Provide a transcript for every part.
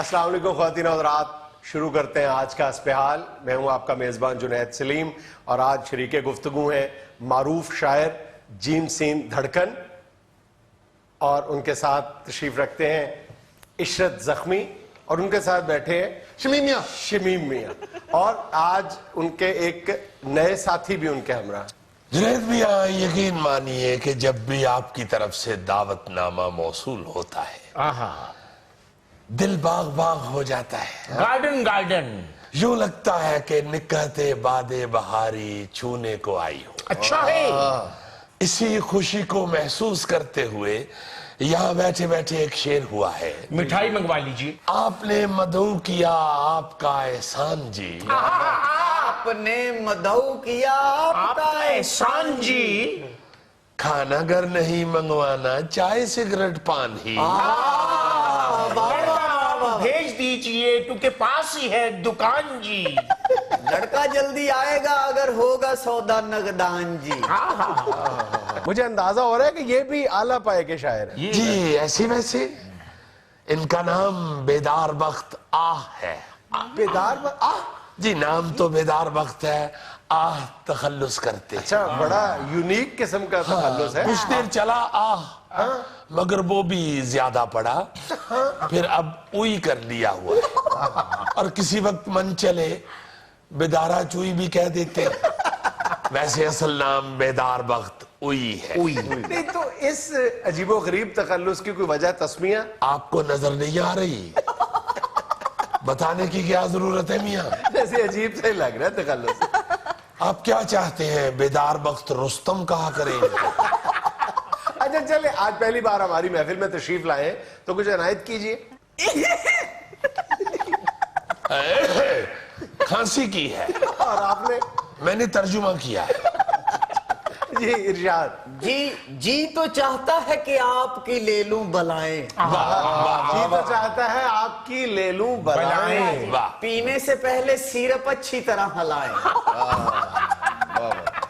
السلام علیکم خواتین و حضرات، شروع کرتے ہیں آج کا اسپیہال۔ میں ہوں آپ کا میزبان جنید سلیم اور آج شریک گفتگو ہیں معروف شاعر جیم سین دھڑکن، اور ان کے ساتھ تشریف رکھتے ہیں عشرت زخمی، اور ان کے ساتھ بیٹھے ہیں شمیم میاں، اور آج ان کے ایک نئے ساتھی بھی ان کے ہمراہ۔ جنید میاں، یقین مانیے کہ جب بھی آپ کی طرف سے دعوت نامہ موصول ہوتا ہے دل باغ باغ ہو جاتا ہے، گارڈن گارڈن، یوں لگتا ہے کہ نکہت باد بہاری چھونے کو آئی ہو۔ اچھا ہے۔ اسی خوشی کو محسوس کرتے ہوئے یہاں بیٹھے بیٹھے ایک شعر ہوا ہے۔ مٹھائی منگوا لیجیے۔ آپ نے مدعو کیا آپ کا احسان جی، آپ نے مدعو کیا آپ کا احسان جی، کھانا گھر نہیں منگوانا چائے سگریٹ پان ہی۔ بھیج دیجیے کیونکہ پاس ہی ہے دکان جی۔ لڑکا جلدی آئے گا اگر ہوگا سودا نگدان جی۔ مجھے اندازہ ہو رہا ہے کہ یہ بھی اعلیٰ پائے کے شاعر ہیں۔ جی ایسے ویسے ان کا نام بیدار بخت آہ ہے۔ بیدار آہ، جی نام تو بیدار بخت ہے، آہ تخلص کرتے ہیں۔ اچھا، بڑا یونیک قسم کا تخلص ہے۔ کچھ دیر چلا آہ، مگر وہ بھی زیادہ پڑا، پھر اب اوئی کر لیا ہوا ہے، اور کسی وقت من چلے بیدارہ چوئی بھی کہہ دیتے ہیں۔ ویسے اصل نام بیدار بخت اوئی ہے۔ نہیں تو اس عجیب و غریب تخلص کی کوئی وجہ تسمیہ؟ آپ کو نظر نہیں آ رہی؟ بتانے کی کیا ضرورت ہے میاں؟ جیسے عجیب سے لگ رہا ہے تخلص۔ آپ کیا چاہتے ہیں بیدار بخت رستم کہا کریں؟ اچھا چلے، آج پہلی بار ہماری محفل میں تشریف لائے ہیں تو کچھ عنایت کیجئے۔ کھانسی کی ہے اور آپ نے؟ میں نے ترجمہ کیا ہے۔ جی ارشاد۔ جی تو چاہتا ہے کہ آپ کی لے لوں بلائیں، جی تو چاہتا ہے آپ کی لے لوں بلائیں، واہ، پینے سے پہلے سیرپ اچھی طرح ہلائیں۔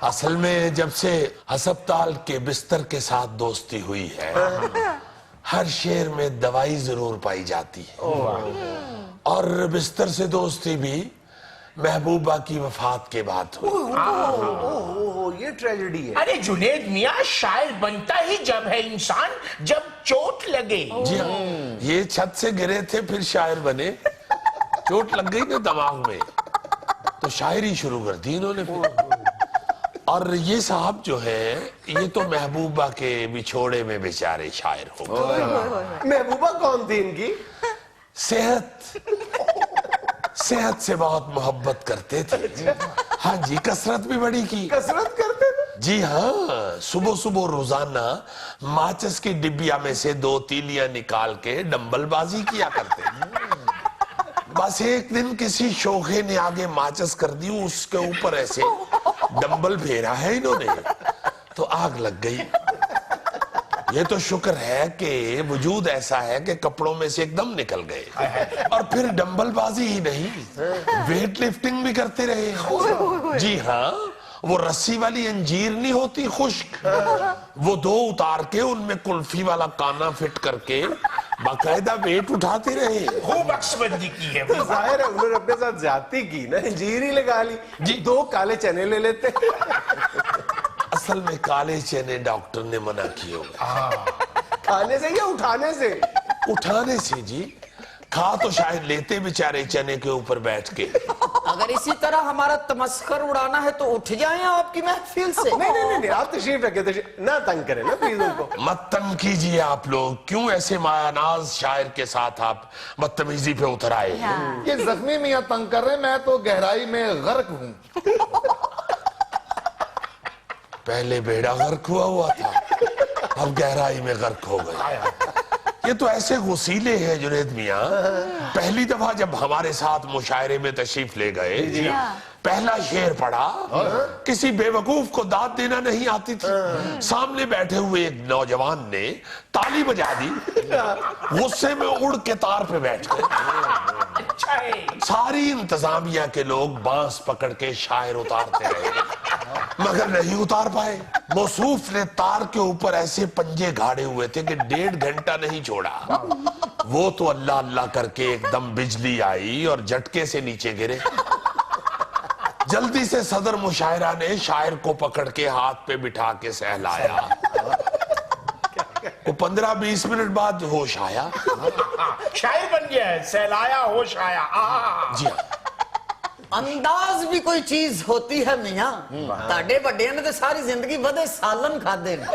اصل میں جب سے ہسپتال کے بستر کے ساتھ دوستی ہوئی ہے ہر شعر میں دوائی ضرور پائی جاتی ہے، اور بستر سے دوستی بھی محبوبہ کی وفات کے بعد ہوئی۔ یہ ٹریجڈی ہے۔ ارے جنید میاں، شاعر بنتا ہی جب ہے انسان جب چوٹ لگے۔ جی ہاں، یہ چھت سے گرے تھے پھر شاعر بنے، چوٹ لگ گئی نا دماغ میں تو شاعری شروع کر دی انہوں نے پھر۔ اور یہ صاحب جو ہے یہ تو محبوبہ کے بچھوڑے میں بیچارے شاعر ہو گئے۔ محبوبہ کون تھی ان کی؟ صحت سے بہت محبت کرتے تھے۔ ہاں جی، کثرت بھی بڑی کی۔ کثرت کرتے تھے؟ جی ہاں، صبح صبح روزانہ ماچس کی ڈبیا میں سے 2 تیلیاں نکال کے ڈمبل بازی کیا کرتے تھے۔ بس ایک دن کسی شوخے نے آگے ماچس کر دی، اس کے اوپر ایسے ڈمبل پھیرا ہے انہوں نے تو آگ لگ گئی۔ یہ تو شکر ہے کہ وجود ایسا ہے کہ کپڑوں میں سے ایک دم نکل گئے، اور پھر ڈمبل بازی ہی نہیں ویٹ لفٹنگ بھی کرتے رہے۔ جی ہاں، وہ رسی والی انجیر نہیں ہوتی خشک، وہ 2 اتار کے ان میں کلفی والا کانا فٹ کر کے باقاعدہ ویٹ اٹھاتے رہے۔ خوب عکس بندی کی ہے۔ ظاہر ہے انہوں نے اپنے ساتھ زیادتی کی نا، انجیر ہی لگا لی۔ جی 2 کالے چنے لے لیتے۔ اصل میں کالے چنے ڈاکٹر نے منع کیے ہوئے۔ کھانے سے یا اٹھانے سے؟ اٹھانے سے جی، کھا تو شاید لیتے بیچارے چنے کے اوپر بیٹھ کے۔ اگر اسی طرح ہمارا تمسخر اڑانا ہے تو اٹھ جائیں آپ کی محفل سے۔ نہیں، آپ تشریف رکھیں، نہ تنگ کریں نا پلیز ان کو۔ مت تنگ کیجئے آپ لوگ، کیوں ایسے مایا ناز شاعر کے ساتھ آپ بدتمیزی پہ اتر آئے؟ یہ زخمی میاں تنگ کر رہے، میں تو گہرائی میں غرق ہوں۔ پہلے بیڑا غرق ہوا تھا، اب گہرائی میں غرق ہو گئے۔ یہ تو ایسے غسیلے ہیں جنید میاں، پہلی دفعہ جب ہمارے ساتھ مشاعرے میں تشریف لے گئے پہلا شعر پڑھا، کسی بے وقوف کو داد دینا نہیں آتی تھی، سامنے بیٹھے ہوئے ایک نوجوان نے تالی بجا دی، غصے میں اڑ کے تار پہ بیٹھ گئے۔ ساری انتظامیہ کے لوگ بانس پکڑ کے شاعر اتارتے رہے، मगर नहीं उतार पाए। मौसूफ ने तार के ऊपर ऐसे पंजे गाड़े हुए थे कि 1.5 घंटा नहीं छोड़ा। वो तो अल्लाह अल्लाह करके एकदम बिजली आई और झटके से नीचे गिरे। जल्दी से सदर मुशायरा ने शायर को पकड़ के हाथ पे बिठा के सहलाया। वो 15-20 मिनट बाद होश आया। शायर बन गया है, सहलाया होश आया। जी हाँ। अंदाज भी कोई चीज होती है मियां। ताडे बड़े ने तो सारी जिंदगी बदे सालन खादे ने।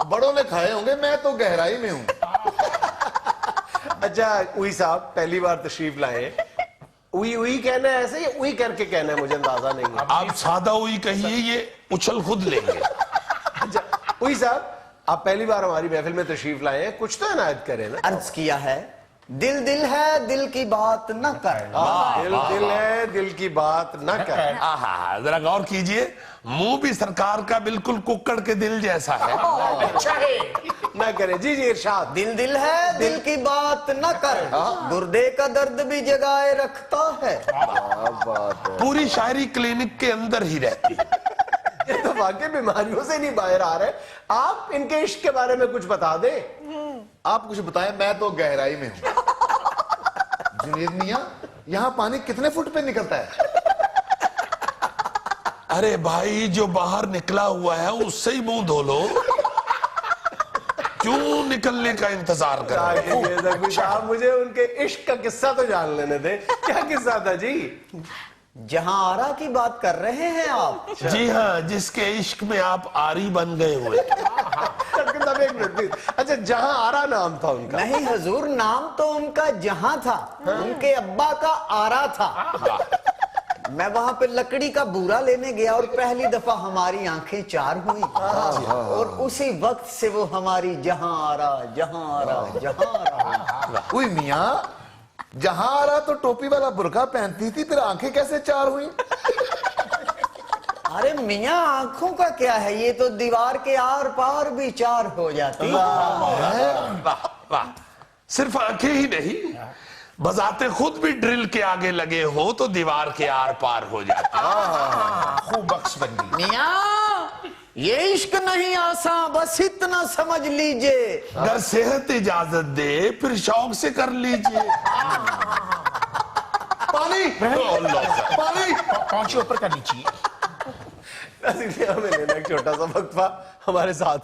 बड़ों ने खाए होंगे, मैं तो गहराई में हूं। अच्छा उई साहब पहली बार तशरीफ लाए, उई उई कहना है ऐसे या उई करके कहना है, मुझे अंदाजा नहीं है। आप सादा हुई कहिए, ये उछल खुद लेंगे। अच्छा उई साहब आप पहली बार हमारी महफिल में तशरीफ लाए हैं, कुछ तो इनायत करें ना। अर्ज किया है, दिल दिल है दिल की बात न कर। दिल दिल है दिल की बात न कर। आहा, जरा गौर कीजिए, मुंह भी सरकार का बिल्कुल कुक्कड़ के दिल जैसा है। अच्छा है। न करे। जी जी इरशाद। दिल दिल है दिल की बात न कर, गुर्दे का दर्द भी जगाए रखता है। पूरी शायरी क्लिनिक के अंदर ही रहती है। ये तो वाकई बीमारियों से नहीं बाहर आ रहे। आप इनके इश्क के बारे में कुछ बता दें। आप कुछ बताएं, मैं तो गहराई में हूं। जुनेद मियां, यहां पानी कितने फुट पे निकलता है? अरे भाई, जो बाहर निकला हुआ है उससे ही मुंह धो लो। क्यों निकलने का इंतजार कर रहे हो? साहब मुझे उनके इश्क का किस्सा तो जान लेने दे। क्या किस्सा था जी? जहां आरा की बात कर रहे हैं आप। जी हाँ, जिसके इश्क में आप आरी बन गए हुए। एक मिनट। अच्छा जहां आरा नाम था उनका? नहीं हजूर, नाम तो उनका जहां था। उनके अब्बा का आरा था। मैं वहां पे लकड़ी का बूरा लेने गया और पहली दफा हमारी आंखें चार हुई। और उसी वक्त से वो हमारी जहां आरा जहां आरा जहां आरा। उई मियां, जहां आ रहा तो टोपी वाला बुर्का पहनती थी, फिर आंखें कैसे चार हुई? अरे मियां, आंखों का क्या है, ये तो दीवार के आर पार भी चार हो जाती। वाह वाह, सिर्फ आंखें ही नहीं, बजाते खुद भी ड्रिल के आगे लगे हो तो दीवार के आर पार हो जाते। खूब बख्श बन गई। मियां, ये इश्क नहीं आसान, बस इतना समझ लीजिए। अगर सेहत इजाजत दे फिर शौक से कर लीजिए। पानी पानी। पहुंचे ऊपर करनी चाहिए। हमें लेना एक छोटा सा वक्फा, हमारे साथ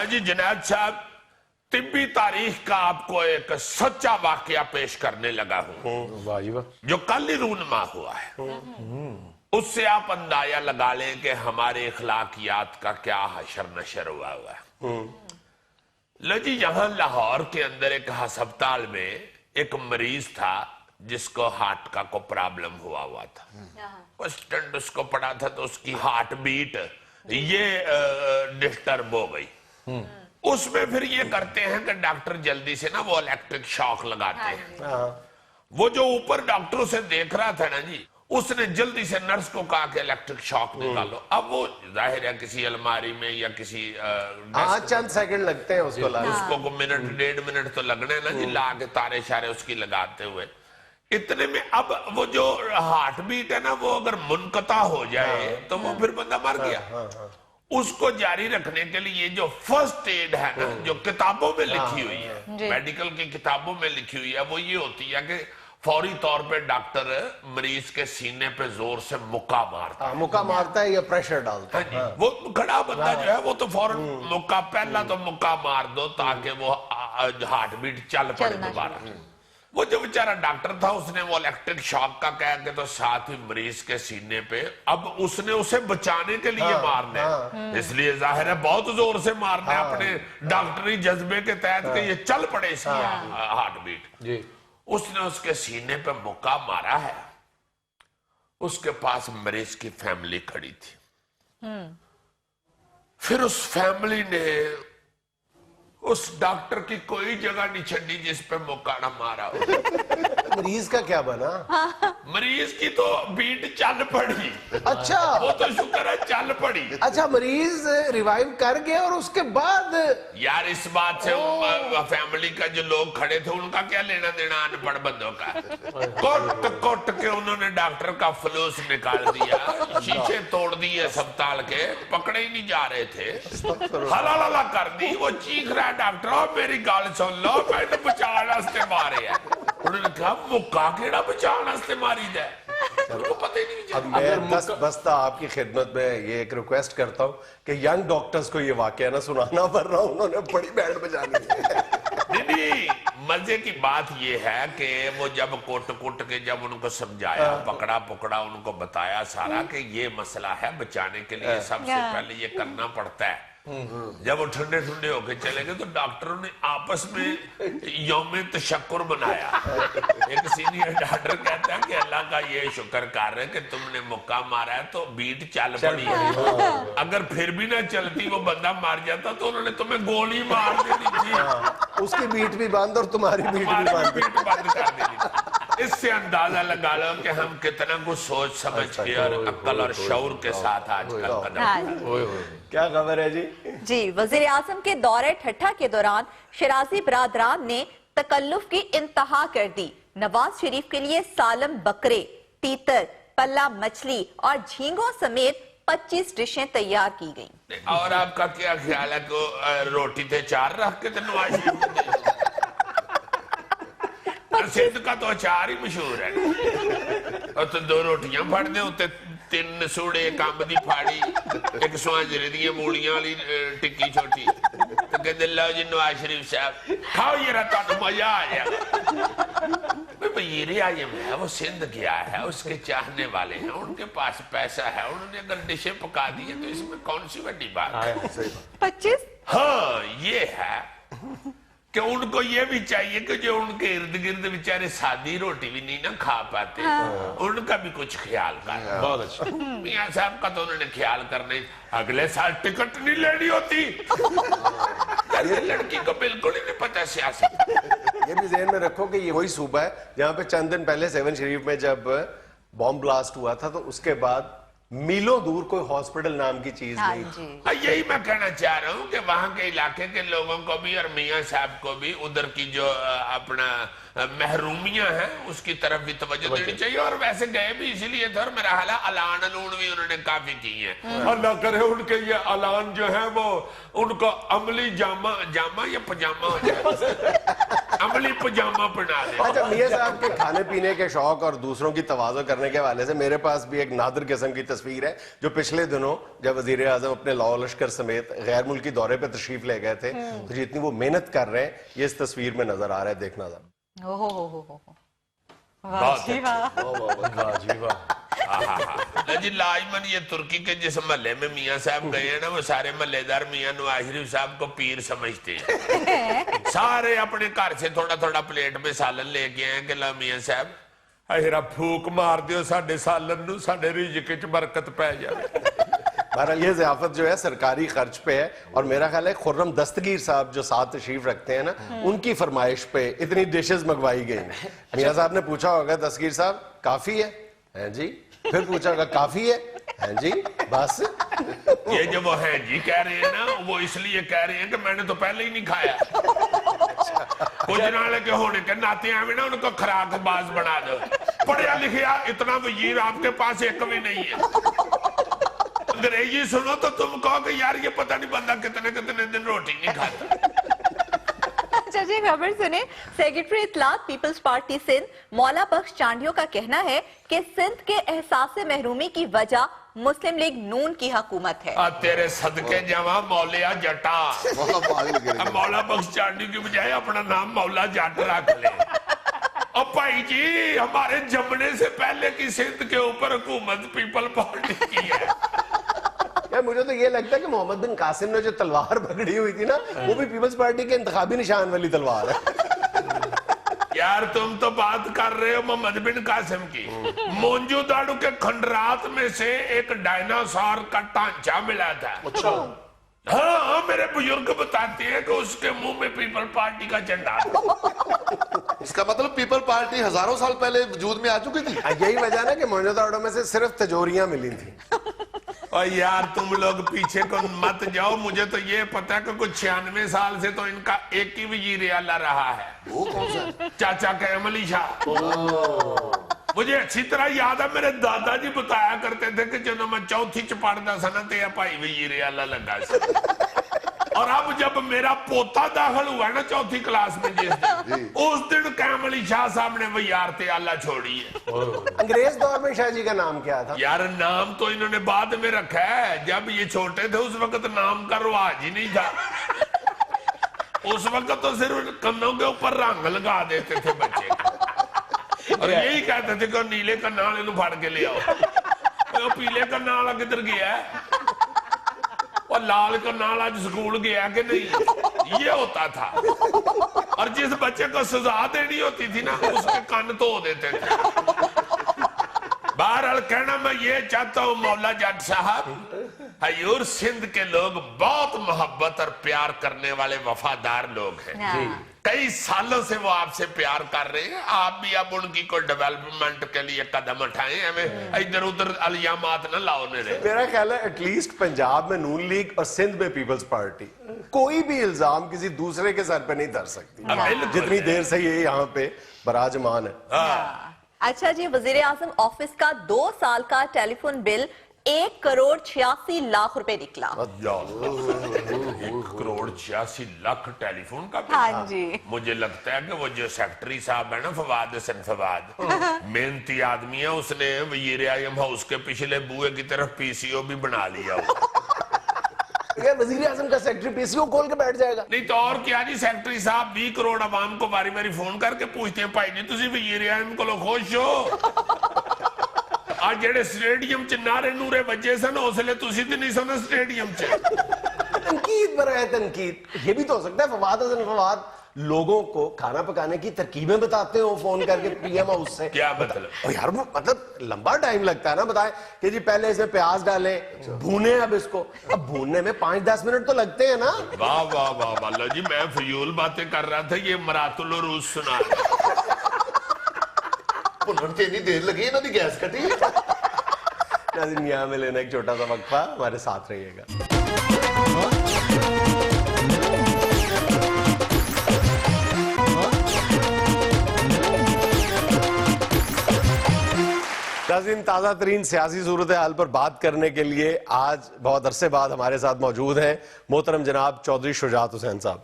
जी जुनैद साहब, तिब्बी तारीख का आपको एक सच्चा वाकया पेश करने लगा हूं जो कल ही रूनमा हुआ है। उससे आप अंदाजा लगा लें कि हमारे इखलाकियात का क्या हशर नशर हुआ है। लो जी, यहां लाहौर के अंदर एक अस्पताल में एक मरीज था जिसको हार्ट का को प्रॉब्लम हुआ था। कुछ स्टंट उसको पड़ा था तो उसकी हार्ट बीट ये डिस्टर्ब हो गई। उसमें फिर ये करते हैं कि डॉक्टर जल्दी से ना वो इलेक्ट्रिक शॉक लगाते हैं। वो जो ऊपर डॉक्टरों से देख रहा था ना जी, उसने जल्दी से नर्स को कहा कि इलेक्ट्रिक शॉक निकालो। अब वो जाहिर है किसी अलमारी में या किसी चंद सेकंड लगते हैं उसको लाने। उसको को मिनट 1.5 मिनट तो लगने ना जी, ला के तारे शारे उसकी लगाते हुए। इतने में अब वो जो हार्ट बीट है ना, वो अगर मुनकता हो जाए तो वो फिर बंदा मर गया। उसको जारी रखने के लिए जो फर्स्ट एड है ना, जो किताबों में लिखी हुई है, मेडिकल की किताबों में लिखी हुई है, वो ये होती है कि फौरी तौर पे डॉक्टर मरीज के सीने पे जोर से मुक्का मारता है। मुक्का मारता है या प्रेशर डालता है। वो खड़ा बंदा जो है वो तो फौरन मुक्का, पहला तो मुक्का मार दो ताकि वो हार्ट बीट चल पड़े दोबारा। वो जो बेचारा डॉक्टर था उसने वो इलेक्ट्रिक शॉक का कह के तो साथ ही मरीज के सीने पे, अब उसने उसे बचाने के लिए मारना है, इसलिए जाहिर है बहुत जोर से मारना है अपने डॉक्टरी जज्बे के तहत कि ये चल पड़े इसकी हार्ट बीट। उसने उसके सीने पे मुक्का मारा है। उसके पास मरीज की फैमिली खड़ी थी। फिर उस फैमिली ने उस डॉक्टर की कोई जगह नहीं छड़ी जिस पे मुक्का मारा हो। मरीज का क्या बना? मरीज की तो बीट चल पड़ी। अच्छा, वो तो शुक्र है चल पड़ी। अच्छा, मरीज रिवाइव कर गया और उसके बाद यार इस बात से फैमिली का जो लोग खड़े थे उनका क्या लेना देना अनपढ़ बंदों का। कोट कोट के उन्होंने डॉक्टर का फलूस निकाल दिया, शीशे तोड़ दिए अस्पताल के, पकड़े ही नहीं जा रहे थे, हला कर दी। वो चीख रहा है डॉक्टर, "ओ मेरी गाल सुन लो, मैंने बचाने वास्ते मारे है।" उन्होंने कहा मुक्का केड़ा बचाने वास्ते मारी दे, उनको पता ही नहीं अब चला। मैं दस बस्ता आपकी खिदमत में ये एक रिक्वेस्ट करता हूँ कि यंग डॉक्टर्स को ये वाकया ना सुनाना, वरना उन्होंने बड़ी बैंड बजानी है। नहीं, मजे की बात ये है कि वो जब कोट के जब उनको समझाया, पकड़ा पकड़ा, उनको बताया सारा कि ये मसला है, बचाने के लिए सबसे पहले ये करना पड़ता है। जब वो ठंडे ठंडे होके चले गए तो डॉक्टरों ने आपस में यौम तशक्कुर मनाया। एक सीनियर डॉक्टर कहता है कि अल्लाह का ये शुक्र कर रहे कि तुमने मुक्का मारा है तो बीट चल पड़ी है, अगर फिर भी ना चलती वो बंदा मार जाता तो उन्होंने तुम्हें गोली मार देनी थी। उसकी बीट भी बंद और तुम्हारी बीट भी हमारी बंद। बीट बंद कर देनी थी। इससे अंदाजा लगा लो कि हम कितना कुछ सोच समझ के और अक्ल और शऊर के साथ आजकल कदम। क्या खबर है जी? जी, वजीर आजम के दौरे ठट्ठा के दौरान शराजी बरादरान ने तकल्लुफ की इंतहा कर दी। नवाज शरीफ के लिए सालम बकरे, तीतर, पल्ला मछली और झींगों समेत 25 डिशें तैयार की गईं। और आपका क्या ख्याल है कि रोटी थे 4 रख के तो नवाज शरीफ को दे? सिंध का तो अचार ही मशहूर है। और तो 2 रोटियां फड़ दे, उत्ते 3 सूड़े, एक अंब दी फाड़ी, एक स्वांजरे दी मूलियां वाली टिक्की छोटी, तो कहते लो जी नवाज शरीफ साहब खाओ, ये रहा तो मजा आ जाएगा। वजीर आज़म है, वो सिंध गया है, उसके चाहने वाले हैं, उनके पास पैसा है, उन्होंने अगर डिशें पका दी है तो इसमें कौन सी बड़ी बात है? 25? हाँ, ये है कि उनको ये भी चाहिए कि जो उनके इर्द गिर्द बेचारे सादी रोटी भी नहीं ना खा पाते, उनका भी कुछ ख्याल कर। बहुत अच्छा। मियां साहब का तो उन्होंने ख्याल करने, अगले साल टिकट नहीं लेनी होती। लड़की को बिल्कुल ही नहीं पता सियासत। ये भी ज़हन में रखो कि ये वही सूबा है जहाँ पे चंद दिन पहले 7 शरीफ में जब बॉम्ब ब्लास्ट हुआ था तो उसके बाद मीलों दूर कोई हॉस्पिटल नाम की चीज नहीं। यही मैं कहना चाह रहा हूँ कि वहां के इलाके के लोगों को भी और मियां साहब को भी उधर की जो अपना महरूमियां हैं उसकी तरफ भी तवज्जो देनी चाहिए। और वैसे गए भी इसीलिए थे, और मेरा हाल अलान अलून भी उन्होंने काफी की है। अल्लाह करे उनके ये अलान जो है वो उनको अमली जामा या पजामा हो जाए, अमली पजामा पहना दे। अच्छा, मियां साहब के खाने पीने के शौक और दूसरों की तवाज़ो करने के हवाले से मेरे पास भी एक नादिर किस्म की तस्वीर है जो पिछले दिनों जब वजीर आजम अपने लाओ लश्कर समेत गैर मुल्की दौरे पे तशरीफ ले गए थे तो जितनी वो मेहनत कर रहे हैं ये इस तस्वीर में नजर आ रहा है, देखना जरा। जी लाजमन ये तुर्की के जिस महल्ले में मियां साहब गए हैं ना, वो सारे महल्लेदार मियां नवाज शरीफ साहब को पीर समझते हैं। सारे अपने घर से थोड़ा थोड़ा प्लेट में सालन लेके आए कि ला मियां साहब अहिरा फूक मार दियो साडे सालन नू, साडे रिज़्क़ च बरकत पै जाए। बहरहाल ये ज़ियाफत जो है सरकारी खर्च पे है और मेरा ख्याल है खुर्रम दस्तगीर साहब जो साथ तशरीफ रखते हैं ना उनकी फरमाइश पे इतनी डिशेस मंगवाई गई। मियां साहब ने पूछा होगा दस्तगीर साहब काफी है? हैं जी। फिर पूछा होगा काफी है? हैं जी। बस ये जो वो हैं जी कह रहे हैं ना, वो इसलिए कह रहे हैं कि मैंने तो पहले ही नहीं खाया। कुछ नाले के होने के नाते आवे ना उनको खराक बाज बना दो। पढ़िया लिखिया इतना वजीर आपके पास एक भी नहीं है। अंग्रेजी सुनो तो तुम कहो कि यार ये पता नहीं बंदा कितने कितने दिन रोटी नहीं खाता। अच्छा जी, खबर सुने। सेक्रेटरी इत्तलात पीपल्स पार्टी सिंध मौला बख्श चांडियों का कहना है कि सिंध के एहसास महरूमी की वजह मुस्लिम लीग नून की हुकूमत है। तेरे सदके जावा मौलिया जटा, मौला बख्श चांडी की बजाय अपना नाम मौला जट रख ले। अब भाई जी हमारे जमने से पहले की सिंध के ऊपर हुकूमत पीपल पार्टी की है। यार मुझे तो ये लगता है कि मोहम्मद बिन कासिम ने जो तलवार पकड़ी हुई थी ना वो भी पीपल्स पार्टी के इंतखाबी निशान वाली तलवार है। यार तुम तो बात कर रहे हो मोहम्मद बिन कासिम की। मोंजूदाड़ू के खंडरात में से एक डायनासोर का ढांचा मिला था। हाँ, मेरे बुजुर्ग बताते हैं कि उसके मुंह में पीपल पार्टी का झंडा था। इसका मतलब पीपल पार्टी हजारों साल पहले वजूद में आ चुकी थी। यही वजह ना कि मोहनजोदड़ो में से सिर्फ तिजोरियां मिली थी। और यार तुम लोग पीछे को मत जाओ, मुझे तो ये पता है कि कुछ 96 साल से तो इनका एक ही वजीर आला रहा है। वो कौन सा? चाचा के अमली शाह। मुझे अच्छी तरह याद है, मेरे दादाजी बताया करते थे कि जब मैं चौथी च पढ़दा सा ना ते भाई वजीर आला लगा सी। और अब जब मेरा पोता दाखिल हुआ ना चौथी क्लास में जिस दिन, उस दिन कैम अली शाह साहब ने वजारत आला छोड़ी है। अंग्रेज दौर में शाह जी का नाम क्या था? यार नाम तो इन्होंने बाद में रखा है, जब ये छोटे थे उस वक्त नाम का रिवाज ही नहीं था। उस वक्त तो सिर्फ कन्नों के ऊपर रंग लगा देते थे बच्चे और यही कहते थे कि नीले कन्ना वाले को फाड़ के ले आओ। पीले कन्ना वाला किधर गया है और लाल कन्ना वाला स्कूल गया कि नहीं, ये होता था। और जिस बच्चे को सजा देनी होती थी ना उसके कान धो देते थे। बहरहाल कहना मैं ये चाहता हूँ मौला जट साहब, हजूर सिंध के लोग बहुत मोहब्बत और प्यार करने वाले वफादार लोग हैं। कई सालों से वो आपसे प्यार कर रहे हैं, आप भी अब उनकी कोई डेवलपमेंट के लिए कदम उठाएं, हमें इधर उधर अलियामात न लाओ मेरे। मेरा ख्याल है एटलीस्ट पंजाब में नून लीग और सिंध में पीपल्स पार्टी कोई भी इल्जाम किसी दूसरे के सर पे नहीं धर सकती जितनी देर से ये यहाँ पे बराजमान है। अच्छा जी, वजीर आजम ऑफिस का 2 साल का टेलीफोन बिल 1,86,00,000 रुपए निकला। 1,86,00,000 टेलीफोन का बिल। हाँ जी। मुझे लगता है कि वो जो सेक्रेटरी साहब है ना फवाद हसन फवाद, मेहनती आदमी है, उसने वजीर आजम हाउस के पिछले बुए की तरफ पीसीओ भी बना लिया। वजीर आजम का सेक्रेटरी पीसीओ खोल के बैठ जाएगा। नहीं तो और क्या जी, सेक्रेटरी साहब 20 करोड़ आवाम को बारी बारी फोन करके पूछते हैं भाई जी तुसी वजीर आजम को खुश हो? आज जेड़े स्टेडियम च नारे नूरे बजे सन उसले तुसी तो नहीं सन स्टेडियम च। तनकीद पर है तनकीद। ये भी तो हो सकता है फवाद हसन फवाद लोगों को खाना पकाने की तरकीबें बताते हो फोन करके पीएम हाउस से। क्या मतलब? और यार वो मतलब लंबा टाइम लगता है ना, बताएं कि जी पहले इसमें प्याज डालें, भूने, अब इसको अब भूनने में 5-10 मिनट तो लगते हैं ना। वाह वाह वाह वाह जी, मैं फजूल बातें कर रहा था, ये मरातुल रूस सुना। इतनी देर लगी इन्होंने गैस कटी। नाज़रीन यहाँ में लेना एक छोटा सा वक्फा, हमारे साथ रहिएगा। नाज़रीन, ताज़ा तरीन सियासी सूरत हाल पर बात करने के लिए आज बहुत अरसे बाद हमारे साथ मौजूद हैं मोहतरम जनाब चौधरी शुजात हुसैन साहब।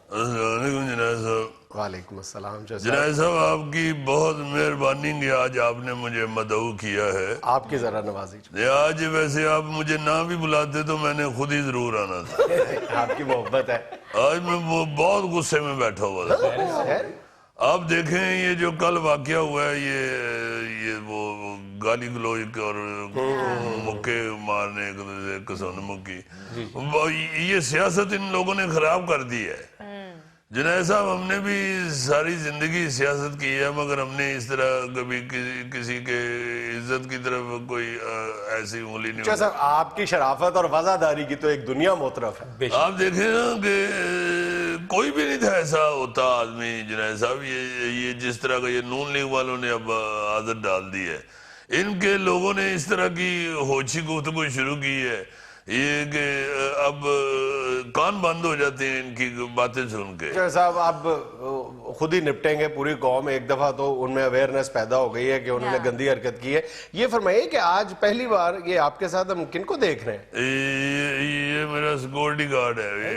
वालेकुम अस्सलाम। जनाब साहब आपकी बहुत मेहरबानी कि आज आपने मुझे मदऊ किया है। आपकी जरा नवाजी। आज वैसे आप मुझे ना भी बुलाते तो मैंने खुद ही जरूर आना था। आपकी मोहब्बत है। आज मैं वो बहुत गुस्से में बैठा हुआ था। आप देखें ये जो कल वाकया हुआ है, ये वो गाली गलौज और मुक्के मारने एक किस्म मुक्की, ये सियासत इन लोगों ने खराब कर दी है। जुनैद साहब हमने भी सारी जिंदगी सियासत की है, मगर हमने इस तरह कभी किसी के इज्जत की तरफ कोई ऐसी उंगली नहीं। सर आपकी शराफत और वफादारी की तो एक दुनिया मोतरफ है। आप देखें ना कि कोई भी नहीं था ऐसा होता आदमी जुनैद साहब, ये जिस तरह का ये नून लीग वालों ने अब आदत डाल दी है, इनके लोगों ने इस तरह की होची गुफ्तगू शुरू की है, ये कि अब कान बंद हो जाते हैं इनकी बातें सुन के। साहब आप खुद ही निपटेंगे, पूरी कौम एक दफा तो उनमें अवेयरनेस पैदा हो गई है कि उन्होंने गंदी हरकत की है। ये फरमाइए कि आज पहली बार ये आपके साथ हम किनको देख रहे हैं? ये मेरा सिक्योरिटी गार्ड है।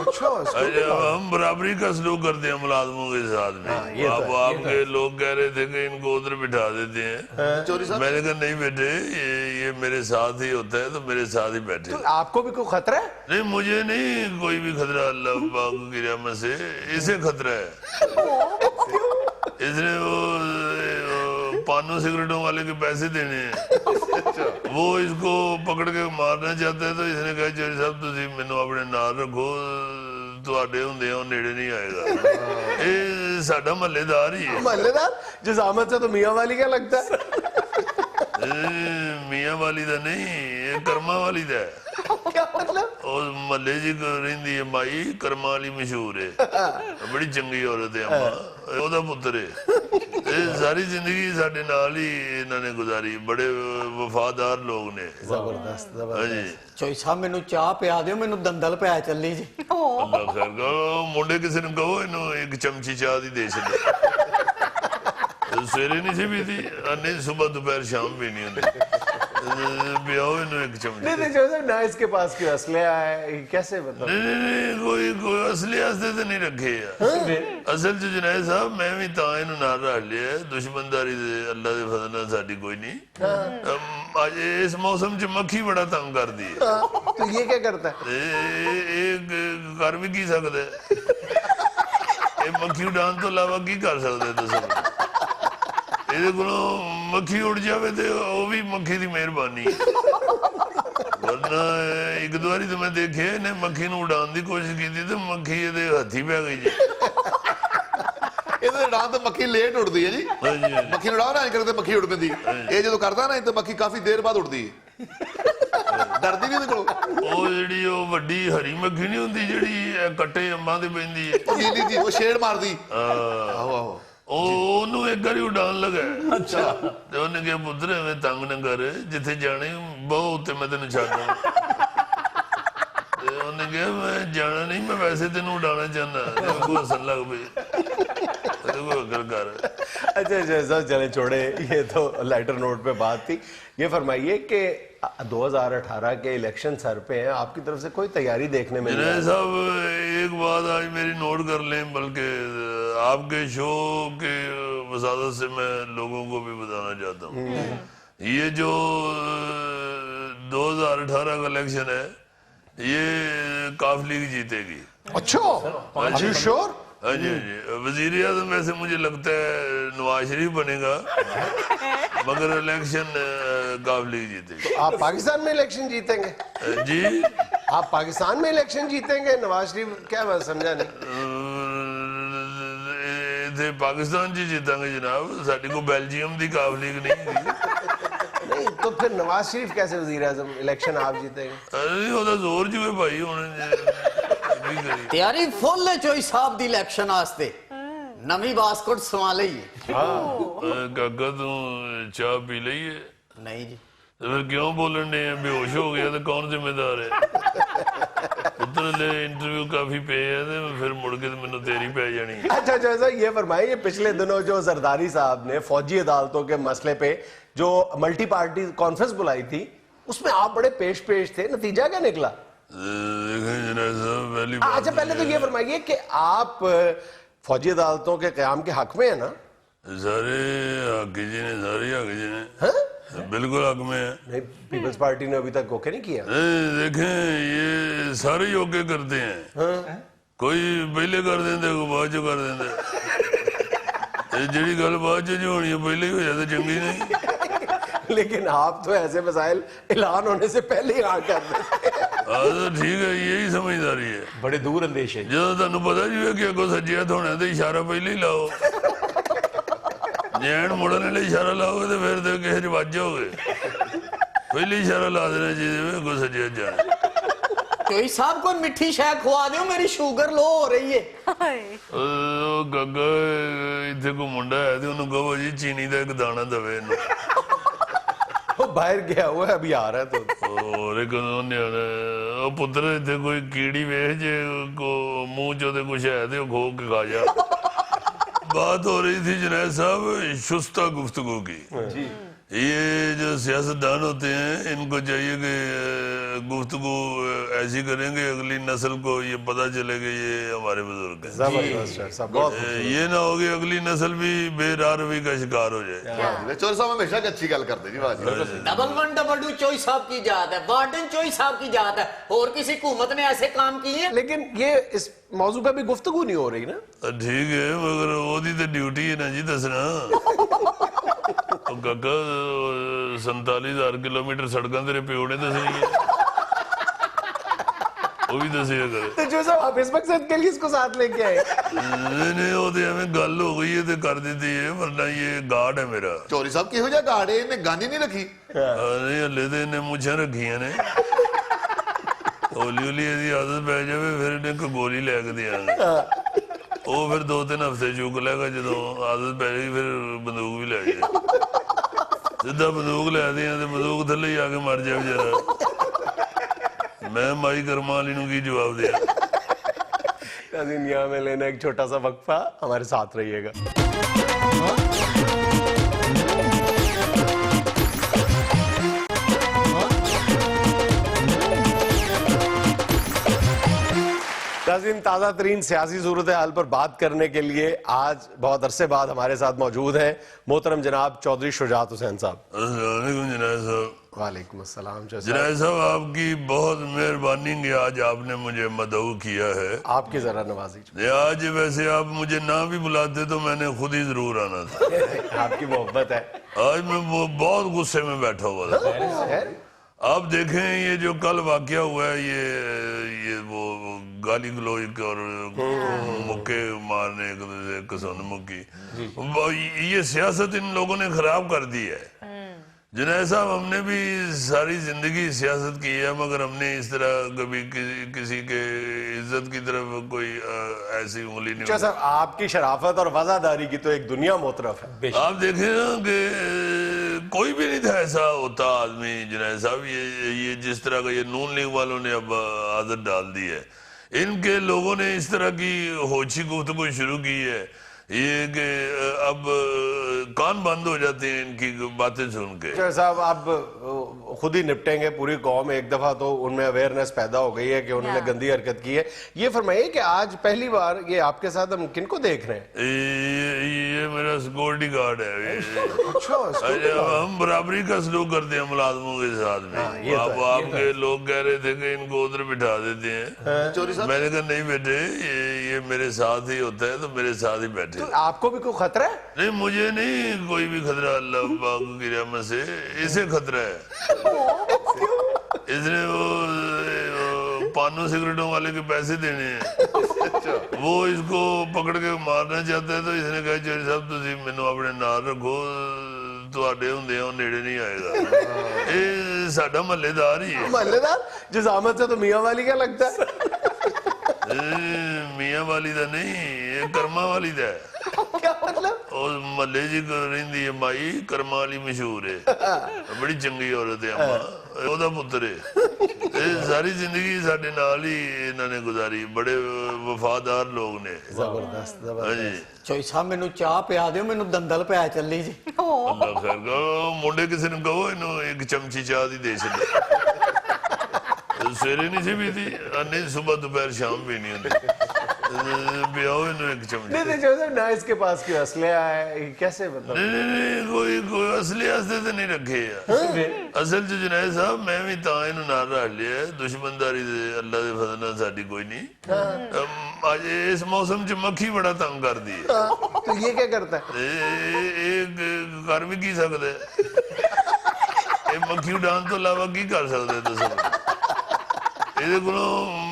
अच्छा, हम बराबरी का सलूक करते हैं मुलाजमों के साथ में। आपके लोग कह रहे थे कि इनको उधर बिठा देते हैं, मैंने कहा नहीं बेटे, ये मेरे साथ ही होता है तो मेरे साथ ही बैठे। तो आपको भी कोई खतरा है? नहीं मुझे नहीं कोई भी खतरा, अल्लाह पाक की रहमत से इसे खतरा है। इसने वो पानों सिगरेटों वाले के पैसे देने हैं, वो इसको पकड़ के मारना चाहता है, तो इसने कहा चौधरी साहब तुसी मैनू अपने नाल रखो, तुहाडे हुंदे ओ नेड़े नहीं आएगा। ये साडा महल्लेदार ही है। महल्लेदार जिस आमद से तो मियाँ वाली क्या लगता है? मियाँ वाली दा नहीं, ये कर्मा वाली दा है। क्या मतलब? ਉਹ ਮੱਲੇ ਜੀ ਰਹਿੰਦੀ ਹੈ ਮਾਈ ਕਰਮਾਂ ਵਾਲੀ ਮਸ਼ਹੂਰ ਹੈ, ਬੜੀ ਚੰਗੀ ਔਰਤ ਹੈ ਅੰਮਾ, ਉਹਦਾ ਪੁੱਤਰ ਹੈ। ਇਹ ਸਾਰੀ ਜ਼ਿੰਦਗੀ ਸਾਡੇ ਨਾਲ ਹੀ ਇਹਨਾਂ ਨੇ ਗੁਜ਼ਾਰੀ, ਬੜੇ ਵਫਾਦਾਰ ਲੋਕ ਨੇ। जबरदस्त जबरदस्त। ਹਾਂਜੀ ਚੋਈ ਸਾਹਿਬ ਮੈਨੂੰ ਚਾਹ ਪਿਆ ਦਿਓ, ਮੈਨੂੰ ਦੰਦਲ ਪੈ ਚੱਲੀ ਜੀ। ਅੱਲਾ ਖੈਰ ਕਰੋ, ਮੁੰਡੇ ਕਿਸੇ ਨੂੰ ਕਹੋ ਇਹਨੂੰ ਇੱਕ ਚਮਚੀ ਚਾਹ ਦੀ ਦੇ ਛੱਡੇ। ਸਵੇਰੇ ਨਹੀਂ ਸੀ ਪੀਤੀ, ਨਹੀਂ ਸਵੇਰ ਦੁਪਹਿਰ ਸ਼ਾਮ ਵੀ ਨਹੀਂ ਹੁੰਦੀ, ਪਿਆਓ ਇਹਨੂੰ ਇੱਕ ਚਮਚੀ। नहीं नहीं जोसेफ ना, इसके पास क्यों असले है, ये कैसे मतलब? ਨਹੀਂ ਕੋਈ ਅਸਲੀ ਵਾਸਤੇ ਤਾਂ ਨਹੀਂ ਰੱਖੇ ਆ। ਅਸਲ ਚ ਜਨਾਬ ਸਾਹਿਬ ਮੈਂ ਵੀ ਤਾਂ ਇਹਨੂੰ ਨਾਲ ਰੱਖ ਲਿਆ, ਦੁਸ਼ਮਣਦਾਰੀ ਦੇ ਅੱਲਾ ਦੇ ਫਜ਼ਲ ਨਾਲ ਸਾਡੀ ਕੋਈ ਨਹੀਂ। ਅੱਜ ਇਸ ਮੌਸਮ ਚ ਮੱਖੀ ਬੜਾ ਤੰਗ ਕਰਦੀ ਹੈ, तो ये क्या करता है? ਇਹ ਕਰ ਵੀ ਕੀ ਸਕਦਾ ਹੈ? ਇਹ ਮੱਖੀ ਉਡਾਉਣ ਤੋਂ ਇਲਾਵਾ ਕੀ ਕਰ ਸਕਦਾ ਹੈ ਦੱਸੋ? ਇਹਦੇ ਕੋਲੋਂ ਮੱਖੀ ਉੱਡ ਜਾਵੇ ਤੇ ਉਹ ਵੀ ਮੱਖੀ ਦੀ ਮਿਹਰਬਾਨੀ ਹੈ, ਵਰਨਾ ਇੱਕ ਦੋ ਵਾਰੀ ਤਾਂ ਮੈਂ ਦੇਖਿਆ ਇਹਨੇ ਮੱਖੀ ਨੂੰ ਉਡਾਉਣ ਦੀ ਕੋਸ਼ਿਸ਼ ਕੀਤੀ ਤੇ ਮੱਖੀ ਇਹਦੇ ਹੱਥੀ ਪੈ ਗਈ ਜੀ। ਇਹਦੇ ਉਡਾਣ ਤੇ ਮੱਖੀ ਲੇਟ ਉੱਡਦੀ ਹੈ ਜੀ। ਹਾਂਜੀ ਹਾਂਜੀ। ਮੱਖੀ ਨੂੰ ਉਡਾਓ ਨਾ ਕਰਦੇ ਮੱਖੀ ਉੱਡ ਪੈਂਦੀ, ਇਹ ਜਦੋਂ ਕਰਦਾ ਨਾ ਤੇ ਮੱਖੀ ਕਾਫੀ ਦੇਰ ਬਾਅਦ ਉੱਡਦੀ ਹੈ, ਡਰਦੀ ਨਹੀਂ ਇਹਦੇ ਕੋਲੋਂ। ਉਹ ਜਿਹੜੀ ਉਹ ਵੱਡੀ ਹਰੀ ਮੱਖੀ ਨਹੀਂ ਹੁੰਦੀ ਜਿਹੜੀ ਇਹ ਕੱਟੇ ਅੰਬਾਂ ਤੇ ਪੈਂਦੀ ਹੈ, ਉਹ ਨੀਲੀ ਜੀ, ਉਹ ਸ਼ੇਡ ਮਾਰਦੀ। ਆਹੋ ਆਹੋ ਉਹਨੂੰ ਇੱਕ ਵਾਰੀ ਉਡਾਣ ਲੱਗਾ। ਅੱਛਾ। ਤੇ ਉਹਨੇ ਕਿਹਾ ਪੁੱਤਰ ਐਵੇਂ ਤੰਗ ਨਾ ਕਰ, ਜਿੱਥੇ ਜਾਣੇ ਬਹੁਤ ਉੱਤੇ ਮੈਂ ਤੈਨੂੰ ਛੱਡ ਦਵਾਂ। ਤੇ ਉਹਨੇ ਕਿਹਾ ਮੈਂ ਜਾਣਾ ਨਹੀਂ, ਮੈਂ ਵੈਸੇ ਤੈਨੂੰ ਉਡਾਣਾ ਚਾਹੁੰਦਾ। ਕੋਈ ਹੱਸਣ ਲੱਗ ਪਈ, ਕੋਈ ਅਕਲ ਕਰ। अच्छा अच्छा चले छोड़े, ये तो लाइटर नोट पे बात थी। ये फरमाइए कि 2018 के इलेक्शन सर पे हैं, आपकी तरफ से कोई तैयारी देखने में नहीं जनाब आई? साहब एक बात आज मेरी नोट कर लें, बल्कि आपके शो के वसादत से मैं लोगों को भी बताना चाहता हूँ, ये जो 2018 का इलेक्शन है ये काफ लीग जीतेगी। अच्छा, Are you sure? हाँ जी हाँ जी। वजीर आजम वैसे मुझे लगता है नवाज शरीफ बनेगा, मगर इलेक्शन काफ लीग जीतेगी। आप पाकिस्तान में इलेक्शन जीतेंगे? जी आप पाकिस्तान में इलेक्शन जीतेंगे? नवाज शरीफ क्या, मैं समझा नहीं। थे पाकिस्तान जी जीतेंगे जनाब, साड़ी को बेल्जियम की काफ लीग नहीं है। नहीं तो फिर नवाज शरीफ कैसे वजीर आजम, इलेक्शन आप जीतेंगे? अरे ਉਹਦਾ ਜ਼ੋਰ ਜੂਏ ਭਾਈ ਹੁਣ ਕੀ ਕਰੀ। ਤਿਆਰੀ ਫੁੱਲ ਹੈ ਚੋਈ ਸਾਹਿਬ ਦੀ ਇਲੈਕਸ਼ਨ ਵਾਸਤੇ, ਨਵੀਂ ਬਾਸਕਟ ਸਵਾ ਲਈ। ਕਾਕਾ ਤੂੰ ਚਾਹ ਪੀ ਲਈ ਹੈ? ਨਹੀਂ ਜੀ। ਤੇ ਫਿਰ ਕਿਉਂ ਬੋਲਣ ਦੇ ਆ? ਬੇਹੋਸ਼ ਹੋ ਗਿਆ ਤੇ ਕੌਣ ਜ਼ਿੰਮੇਦਾਰ ਹੈ? ਪੁੱਤਰ ਲੈ ਇੰਟਰਵਿਊ ਕਾਫੀ ਪਏ ਹੈ ਤੇ ਫਿਰ ਮੁੜ ਕੇ ਮੈਨੂੰ ਤੇਰੀ ਪੈ ਜਾਣੀ। अच्छा जैसा ये फरमाइए, पिछले दिनों जो जरदारी साहब ने फौजी अदालतों के मसले पे जो मल्टी पार्टी कॉन्फ्रेंस बुलाई थी, उसमें आप बड़े पेश थे, नतीजा क्या निकला? देखें जनाब साहब, पहली बात अच्छा पहले तो ये फरमाइए कि आप फौजी अदालतों के क़याम के हक में है ना? सारे हक जी ने, सारे हक जी ने, हाँ? बिल्कुल हक में है। नहीं, पीपल्स पार्टी ने अभी तक ओके नहीं किया। देखें ये सारे योग्य करते हैं, कोई पहले कर देंगे कोई बाद चो कर देंगे। जी गल बाद चो होनी है पहले ही हो जाए चंगी नहीं। लेकिन आप तो ऐसे मसाइल ऐलान होने से पहले ही हाँ कर देते हैं। हाँ तो ठीक है, यही समझदारी है। बड़े दूर अंदेश है। जो तुहानू पता जी है कि अगों सज्जे हथ होने तो इशारा पहले ही लाओ, जैन मुड़न वाले इशारा लाओगे तो फिर तो किसी रिवाज हो गए, पहले इशारा ला देना चाहिए अगों सज्जे हथ जाने। ਚੋਈ ਸਾਹਿਬ ਕੋਈ ਮਿੱਠੀ ਸ਼ੈ ਖਵਾ ਦਿਓ, ਮੇਰੀ ਸ਼ੂਗਰ ਲੋ ਹੋ ਰਹੀ ਹੈ। ਉਹ ਗੱਗਾ ਇੱਥੇ ਕੋ ਮੁੰਡਾ ਹੈ ਤੇ ਉਹਨੂੰ ਕਹੋ ਜੀ ਚੀਨੀ ਦਾ ਇੱਕ ਦਾਣਾ ਦਵੇ ਇਹਨੂੰ। वो बाहर गया हुआ है, अभी आ रहा है तो। ਹੋਰ ਇੱਕ ਉਹਨੇ ਉਹ ਪੁੱਤਰ ਇੱਥੇ ਕੋਈ ਕੀੜੀ ਵੇਖ ਜੇ ਕੋ ਮੂੰਹ ਚ ਉਹਦੇ ਕੁਛ ਹੈ ਤੇ ਉਹ ਖੋ ਕੇ ਖਾ ਜਾ। बात हो रही थी जुनैद साहब शुस्ता गुफ्तगू की। ये जो सियासतदान होते हैं इनको चाहिए कि गुफ्तगू ऐसी करेंगे अगली नस्ल को ये पता चले कि ये हमारे बुजुर्ग हैं। जबरदस्त है, बहुत ये ना हो कि अगली नस्ल भी बेरारवी का शिकार हो जाए। चोर साहब हमेशा अच्छी गल करते जी, वाह जी। डबल वन डबल टू चोई साहब की जात है, वार्डन चोई साहब की जात है, और किसी हुकूमत ने ऐसे काम किए हैं? लेकिन ये इस मौजू पे भी गुफ्तगू नहीं हो रही ना। ठीक है मगर ओदी तो ड्यूटी है ना जी दसना। काका 47,000 किलोमीटर सड़कों तेरे प्यो ने दसनी है, वो भी दसिया करे। तो जो साहब आप इस मकसद के लिए इसको साथ लेके आए? नहीं वो तो एवं गल हो गई है तो कर देती है, वरना ये गार्ड है मेरा। चोरी साहब किहो जिहा गार्ड है, इन्हें गानी नहीं रखी? नहीं हले तो इन्हें मुछां रखियां ने। ਹੌਲੀ ਹੌਲੀ ਇਹਦੀ ਆਦਤ ਪੈ ਜਾਵੇ ਫਿਰ ਇਹਨੇ ਇੱਕ ਗੋਲੀ ਲੈ ਕੇ ਦਿਆਂਗੇ ਉਹ ਫਿਰ 2-3 ਹਫ਼ਤੇ ਚੁੱਕ ਲੈਗਾ ਜਦੋਂ ਆਦਤ ਪੈ ਜਾਏਗੀ ਫਿਰ ਬੰਦੂਕ ਵੀ ਲੈ ਜਾਏ ਸਿੱਧਾ ਬੰਦੂਕ ਲੈ ਦੇ ਤੇ ਬੰਦੂਕ ਥੱਲੇ ਹੀ ਆ ਕੇ ਮਰ ਜਾਏ ਵਿਚਾਰਾ ਮੈਂ ਮਾਈ ਕਰਮਾਂ ਵਾਲੀ ਨੂੰ ਕੀ ਜਵਾਬ ਦਿਆਂ नाज़रीन यहाँ में लेना एक छोटा सा वक्फा, हमारे साथ रहिएगा। नाज़रीन, ताज़ा तरीन सियासी सूरत हाल पर बात करने के लिए आज बहुत अरसे बाद हमारे साथ मौजूद हैं मोहतरम जनाब चौधरी शुजात हुसैन साहब। अस्सलाम वालेकुम जुनैद साहब। वालेकुम अस्सलाम। जुनैद साहब आपकी बहुत मेहरबानी कि आज आपने मुझे मदऊ किया है। आपकी जरा नवाजी। आज वैसे आप मुझे ना भी बुलाते तो मैंने खुद ही जरूर आना था। आपकी मोहब्बत है। आज मैं वो बहुत गुस्से में बैठा हुआ था। आप देखें ये जो कल वाकया हुआ है ये वो गाली गलौज और मुक्के मारने एक दूसरे किसान मुक्की ये सियासत इन लोगों ने खराब कर दी है। जुनैद साहब हमने भी सारी जिंदगी सियासत की है मगर हमने इस तरह कभी किसी के इज्जत की तरफ कोई ऐसी उंगली नहीं। अच्छा सर, आपकी शराफत और वफादारी की तो एक दुनिया मोतरफ है। आप देखें ना कि कोई भी नहीं था ऐसा होता आदमी जुनैद साहब ये जिस तरह का ये नून लीग वालों ने अब आदत डाल दी है। इनके लोगों ने इस तरह की होची गुफ्तगू शुरू की है ये कि अब कान बंद हो जाते हैं इनकी बातें सुन के। साहब आप खुद ही निपटेंगे, पूरी कौम एक दफा तो उनमें अवेयरनेस पैदा हो गई है कि उन्होंने गंदी हरकत की है। ये फरमाइए कि आज पहली बार ये आपके साथ हम किनको देख रहे हैं? ये मेरा सिक्योरिटी गार्ड है। अच्छा, हम बराबरी का सलूक करते हैं मुलाजमों के साथ में। आपके लोग कह रहे थे कि इनको उधर बिठा देते हैं। मैंने कहा नहीं बेटे ये मेरे साथ ही होता है तो मेरे साथ ही बैठे। तो आपको भी कोई खतरा है? नहीं मुझे नहीं कोई भी खतरा अल्लाह पाक की रहमत से इसे खतरा है। इसने वो पानों सिगरेटों वाले के पैसे देने हैं वो इसको पकड़ के मारना चाहता है तो इसने कहा चौधरी साहब तुसी मैनू अपने नाल रखो ਤੁਹਾਡੇ ਹੁੰਦੇ ਉਹ ਨੇੜੇ नहीं आएगा। ये साडा महल्लेदार ही है। महल्लेदार जिजामत से तो मियाँ वाली क्या लगता है? मियाँ वाली दा नहीं ये कर्मा वाली दा है। क्या मतलब? और महल्ले जी रहिंदी है माई कर्मा वाली मशहूर है बड़ी चंगी औरत है अम्मा ਉਹਦਾ ਪੁੱਤਰ ਹੈ। ਇਹ ਸਾਰੀ ਜ਼ਿੰਦਗੀ ਸਾਡੇ ਨਾਲ ਹੀ ਇਹਨਾਂ ਨੇ ਗੁਜ਼ਾਰੀ ਬੜੇ ਵਫਾਦਾਰ ਲੋਕ ਨੇ। ਜ਼ਬਰਦਸਤ ਜ਼ਬਰਦਸਤ। ਚੋਈ ਸਾਹਿਬ ਮੈਨੂੰ ਚਾਹ ਪਿਆ ਦਿਓ ਮੈਨੂੰ ਦੰਦਲ ਪੈ ਚੱਲੀ ਜੀ। ਅੱਲਾ ਖੈਰ ਕਰੋ ਮੁੰਡੇ ਕਿਸੇ ਨੂੰ ਕਹੋ ਇਹਨੂੰ ਇੱਕ ਚਮਚੀ ਚਾਹ ਦੀ ਦੇ ਛੱਡੇ। ਸਵੇਰੇ ਨਹੀਂ ਸੀ ਪੀਤੀ ਨਹੀਂ ਸੁਬਹ दोपहर शाम भी नहीं होती पियाओ इन्हों एक चमच। नहीं जोसेफ ना इसके पास कोई असले है कैसे मतलब? नहीं कोई असले हस्ते तो नहीं रखे असल च जुनैद साहब मैं भी तां इन्हू नाल रख लिया दुश्मनदारी अल्लाह दे फजल नाल साडी कोई नहीं। आज इस मौसम च मक्खी बड़ा तंग कर दी है। तो ये क्या करता है? कर भी की सकदा है मक्खी उड़ान तो इलावा की कर सकदे दसो? ਇਹਦੇ ਕੋਲੋਂ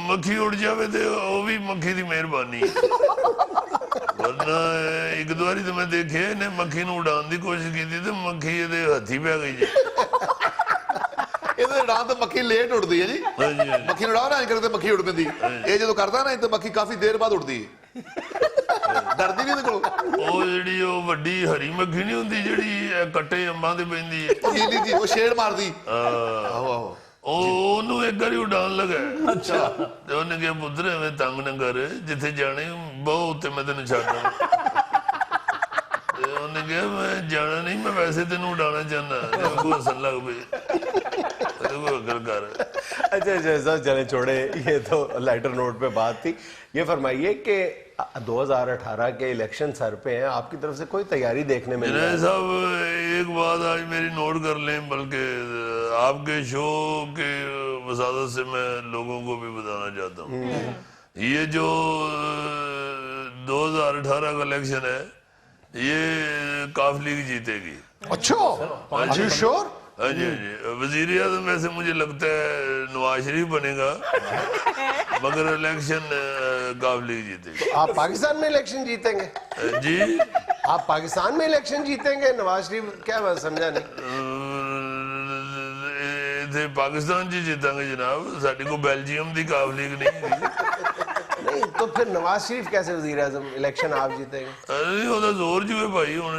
ਮੱਖੀ ਉੱਡ ਜਾਵੇ ਤੇ ਉਹ ਵੀ ਮੱਖੀ ਦੀ ਮਿਹਰਬਾਨੀ ਵਰਨਾ ਇੱਕ ਦੋ ਵਾਰੀ ਤਾਂ ਮੈਂ ਦੇਖਿਆ ਇਹਨੇ ਮੱਖੀ ਨੂੰ ਉਡਾਉਣ ਦੀ ਕੋਸ਼ਿਸ਼ ਕੀਤੀ ਤੇ ਮੱਖੀ ਇਹਦੇ ਹੱਥੀ ਪੈ ਗਈ ਜੀ। ਇਹਦੇ ਉਡਾਉਣ ਤਾਂ ਮੱਖੀ ਲੇਟ ਉੱਡਦੀ ਹੈ ਜੀ। ਮੱਖੀ ਨੂੰ ਉਡਾਉਣਾ ਕਰਦੇ ਮੱਖੀ ਉੱਡ ਪੈਂਦੀ ਇਹ ਜਦੋਂ ਕਰਦਾ ਨਾ ਤਾਂ ਮੱਖੀ ਕਾਫੀ ਦੇਰ ਬਾਅਦ ਉੱਡਦੀ ਹੈ ਡਰਦੀ ਨਹੀਂ ਇਹਦੇ ਕੋਲੋਂ। ਉਹ ਜਿਹੜੀ ਉਹ ਵੱਡੀ ਹਰੀ ਮੱਖੀ ਨਹੀਂ ਹੁੰਦੀ ਜਿਹੜੀ ਕੱਟੇ ਅੰਬਾਂ ਤੇ ਪੈਂਦੀ ਹੈ ਨੀਲੀ ਜੀ ਉਹ ਸ਼ੇਡ ਮਾਰਦੀ। ਆਹੋ ਆਹੋ ਉਹਨੂੰ ਇੱਕ ਵਾਰੀ ਉਡਾਣ ਲਗਾ। ਅੱਛਾ ਤੇ ਉਹਨੇ ਕਿਹਾ ਪੁੱਤਰ ਐਵੇਂ ਤੰਗ ਨਾ ਕਰ ਜਿੱਥੇ ਜਾਣੇ ਬਹੁਤ ਉੱਤੇ ਮੈਂ ਤੈਨੂੰ ਛੱਡਾਂ। ਤੇ ਉਹਨੇ ਕਿਹਾ ਮੈਂ ਜਾਣਾ नहीं मैं वैसे तेन उड़ाना चाहना को हसन लग पे कर। अच्छा अच्छा चले छोड़े ये तो लाइटर नोट पे बात थी। ये फरमाइए कि 2018 के इलेक्शन सर पे हैं आपकी तरफ से कोई तैयारी देखने में नहीं? साहब एक बात आज मेरी नोट कर लें बल्कि आपके शो के वसादत से मैं लोगों को भी बताना चाहता हूँ ये जो 2018 का इलेक्शन है ये काफ लीग जीतेगी। अच्छा श्योर? हाँ जी हाँ जी वजीर आजम वैसे मुझे लगता है नवाज शरीफ बनेगा मगर इलेक्शन काफ लीग जीतेगी। आप पाकिस्तान में इलेक्शन जीतेंगे? जी आप पाकिस्तान में इलेक्शन जीतेंगे? नवाज शरीफ क्या बात समझा नहीं। ਇੱਥੇ ਪਾਕਿਸਤਾਨ 'ਚ ਜਿੱਤਾਂਗੇ ਜਨਾਬ, ਸਾਡੀ ਕੋਈ ਬੈਲਜੀਅਮ ਦੀ ਕਾਫ ਲੀਗ ਨਹੀਂ ਹੈਗੀ। नहीं तो फिर नवाज शरीफ कैसे वजीर आजम इलेक्शन आप जीतेंगे? ਅਰੇ ਉਹਦਾ ਜ਼ੋਰ ਜੂਏ ਭਾਈ ਹੁਣ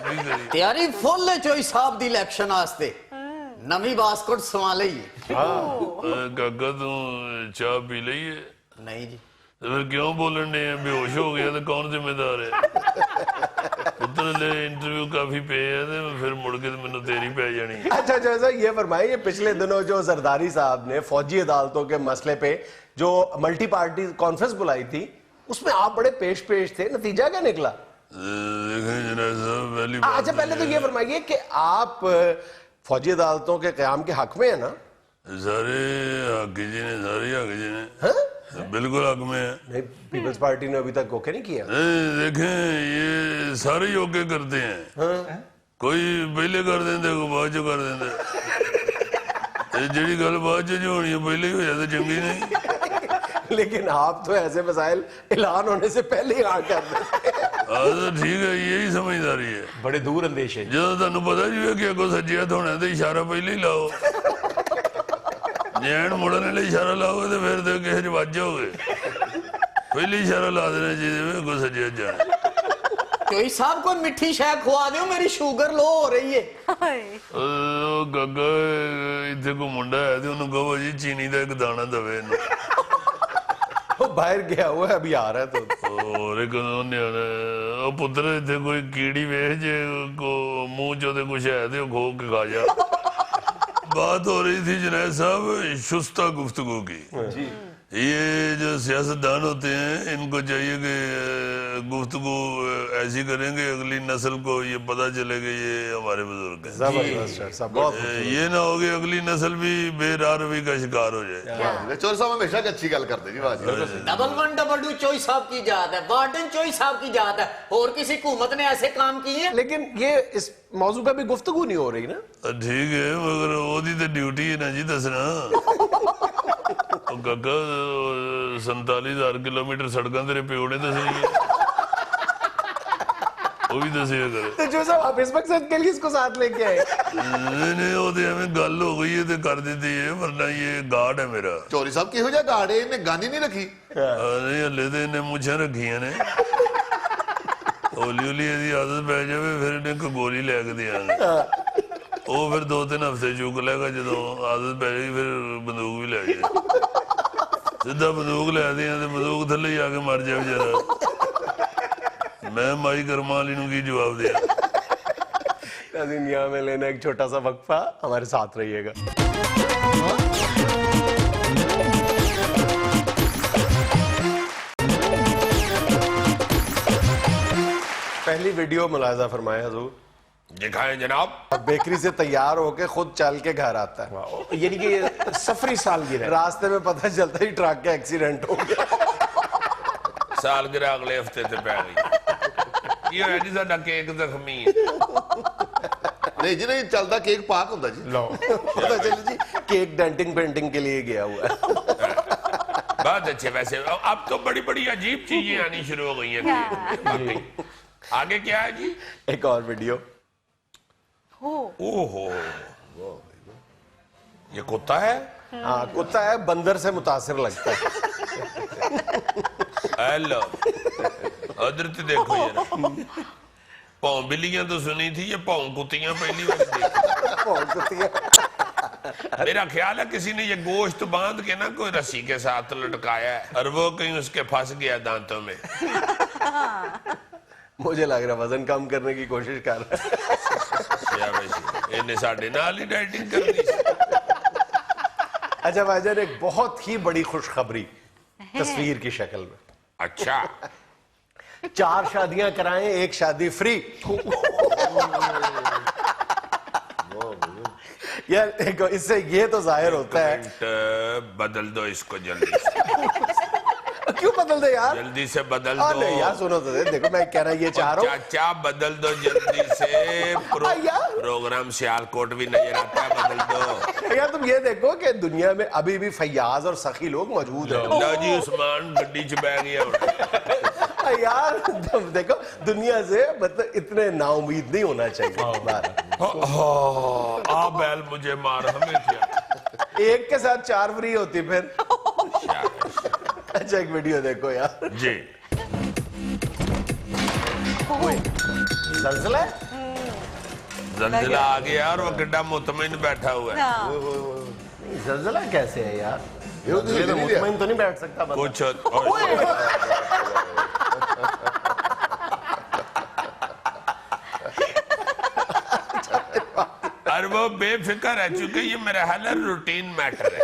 ਕੀ ਕਰੀ। ਤਿਆਰੀ ਫੁੱਲ ਹੈ ਚੋਈ ਸਾਹਿਬ ਦੀ ਇਲੈਕਸ਼ਨ ਵਾਸਤੇ ਨਵੀਂ ਬਾਸਕਟ ਸਵਾ ਲਈ ਕਾਕਾ ਤੂੰ ਚਾਹ ਪੀ ਲਈਏ? ਨਹੀਂ ਜੀ ਤੇ ਫਿਰ ਕਿਉਂ ਬੋਲਣ ਨੇ? ਬੇਹੋਸ਼ ਹੋ ਗਿਆ ਤੇ ਕੌਣ ਜ਼ਿੰਮੇਦਾਰ ਹੈ? ਪੁੱਤਰ ਲੈ ਇੰਟਰਵਿਊ ਕਾਫੀ ਪਏ ਹੈ ਤੇ ਫਿਰ ਮੁੜ ਕੇ ਮੈਨੂੰ ਤੇਰੀ ਪੈ ਜਾਣੀ। अच्छा जैसा ये फरमाइए, ये पिछले दिनों जो जरदारी साहब ने फौजी अदालतों के मसले पे जो मल्टी पार्टी कॉन्फ्रेंस बुलाई थी, उसमें आप बड़े पेश थे, नतीजा क्या निकला? देखें जनाब साहब, पहली बात अच्छा पहले तो ये फरमाइए कि आप फौजी अदालतों के क़याम के हक में है ना? सारे हक जी ने, सारे हक जी ने, हाँ? बिल्कुल हक में है। नहीं, पीपल्स पार्टी ने अभी तक ओके नहीं किया। देखें ये सारे योग्य करते हैं, कोई पहले कर देंगे कोई बाद चो कर देंगे। जी गल बाद चो जो होनी है पहले ही हो जाए तो चंगी नहीं। लेकिन आप तो ऐसे मसाइल ऐलान होने से पहले ही हाँ कर देते। तो ठीक है, यही समझदारी है। बड़े दूर अंदेश है। जो तुहानू पता जी है कि अगों सज्जे हथ होना तो इशारा पहले ही लाओ, जैन मुड़न वाले इशारा लाओगे तो फिर तो किसी च वज होगे, पहले इशारा ला देना चाहिए अगों सज्जे हथ जाना। ਚੋਈ ਸਾਹਿਬ ਕੋਈ ਮਿੱਠੀ ਸ਼ੈ ਖਵਾ ਦਿਓ, ਮੇਰੀ ਸ਼ੂਗਰ ਲੋ ਹੋ ਰਹੀ ਹੈ। ਉਹ ਗੱਗਾ ਇੱਥੇ ਕੋ ਮੁੰਡਾ ਹੈ ਤੇ ਉਹਨੂੰ ਕਹੋ ਜੀ ਚੀਨੀ ਦਾ ਇੱਕ ਦਾਣਾ ਦਵੇ ਇਹਨੂੰ। वो बाहर गया हुआ है, अभी आ रहा है तो। ਹੋਰ ਇੱਕ ਉਹਨੇ ਉਹ ਪੁੱਤਰ ਇੱਥੇ ਕੋਈ ਕੀੜੀ ਵੇਖ ਜੇ ਕੋ ਮੂੰਹ ਚੋਂ ਤੇ ਕੁਛ ਹੈ ਤੇ ਉਹ ਖੋ ਕੇ ਖਾ ਜਾ। बात हो रही थी जुनैद साहब शुस्ता गुफ्तगू की। ये जो सियासतदान होते हैं इनको चाहिए कि गुफ्तगू ऐसी करेंगे अगली नस्ल को ये पता चले कि ये हमारे बुजुर्ग हैं। जबरदस्त है सब, बहुत ये ना हो कि अगली नस्ल भी बेराह रवि का शिकार हो जाए। ਚੋਰ ਸਾਹਿਬ ਹਮੇਸ਼ਾ ਅੱਛੀ ਗੱਲ ਕਰਦੇ ਜੀ, ਵਾਹ ਜੀ। डबल वन डबल टू चोई साहब की जात है, वार्डन चोई साहब की जात है, और किसी हुकूमत ने ऐसे काम किए हैं? लेकिन ये इस मौजू पे भी गुफ्तगू नहीं हो रही ना। ठीक है मगर ओदी तो ड्यूटी है ना जी दसना। काका 47,000 किलोमीटर सड़क तेरे प्यो ने दसी है, वो भी दसिया करे। तो जो साहब आप इस मकसद के लिए इसको साथ लेके आए? नहीं वो तो हमें गल हो गई है तो कर देती है, वरना ये गार्ड है मेरा। ਚੋਰੀ ਸਾਹਿਬ ਕਿਹੋ ਜਿਹਾ ਗਾੜੇ, ਇਹਨੇ ਗਾਨੀ ਨਹੀਂ ਰੱਖੀ? नहीं हले तो इन्हें मुझे रखिया ने, हौली हौली यदि आदत पै जाए फिर इन्हें एक गोली लैके देंगे, वो फिर 2-3 हफ्ते चुक लेगा, जो आदत पै जाएगी फिर बंदूक भी लै जाए, सीधा बंदूक लै दें तो बंदूक थले ही आके मर जाए बेचारा। मैं माई कर्मा वाली नूं की जवाब दिया। नाज़रीन यहाँ में लेना एक छोटा सा वक्फा, हमारे साथ रहिएगा। पहली वीडियो मुलाहिजा फरमाए हुजूर। दिखाएं जनाब। बेकरी से तैयार होके खुद चल के घर आता है, यानी कि सफरी सालगिरह। रास्ते में पता चलता ही ट्रक का एक्सीडेंट हो गया। सालगिरह अगले हफ्ते से पै गई। ये है जी साडा केक जख्मी है। ਨਹੀਂ ਜੀ, ਨਹੀਂ ਚੱਲਦਾ ਕੇਕ ਪਾਕ ਹੁੰਦਾ ਜੀ। लो पता चले जी केक डेंटिंग पेंटिंग के लिए गया हुआ है। बहुत अच्छे। वैसे अब तो बड़ी बड़ी अजीब चीजें आनी शुरू हो गई हैं। वाकई। आगे क्या है जी? एक और वीडियो। ओहो, ये कुत्ता है? हाँ कुत्ता है, बंदर से मुतासिर लगता है। हेलो, उधर तो देखो जरा। भौं बिल्लियां तो सुनी थी, ये भौं कुत्तियां पहली बार देखी। मेरा ख्याल है किसी ने ये गोश्त बांध के ना कोई रस्सी के साथ लटकाया है और वो कहीं उसके फंस गया दांतों में। मुझे लग रहा वजन कम करने की कोशिश कर रहा है। इन्हें साढ़े नाल ही डाइटिंग करनी। अच्छा भाईजान, एक बहुत ही बड़ी खुशखबरी तस्वीर की शक्ल में। अच्छा, 4 शादियां कराएं, 1 शादी फ्री। यार देखो, इससे ये तो जाहिर होता है। बदल दो इसको जल्दी से। क्यों बदल दे यार? जल्दी से बदल हाँ, दो। नहीं यार सुनो तो देखो, मैं कह रहा ये चाह रहा हूँ। चाचा बदल दो जल्दी से। प्रोग्राम सियालकोट भी नजर आता है, बदल दो। यार तुम ये देखो कि दुनिया में अभी भी फैयाज और सखी लोग मौजूद हैं। लो जी उस्मान गड्डी च बैठ गया। यार तुम देखो, दुनिया से मतलब इतने नाउम्मीद नहीं होना चाहिए। आ बैल मुझे मार हमें क्या। एक के साथ 4 फ्री होती फिर। अच्छा एक वीडियो देखो यार। जी जलजला है? जलजिला आ गया और वो किड्डा मुतमिन बैठा हुआ है। नहीं, जलजला कैसे है यार? ये तो जलजले में मुतमईन तो नहीं बैठ सकता बंदा। कुछ और वो बेफिक्र है, चूंकि ये मेरा हाल रूटीन मैटर है।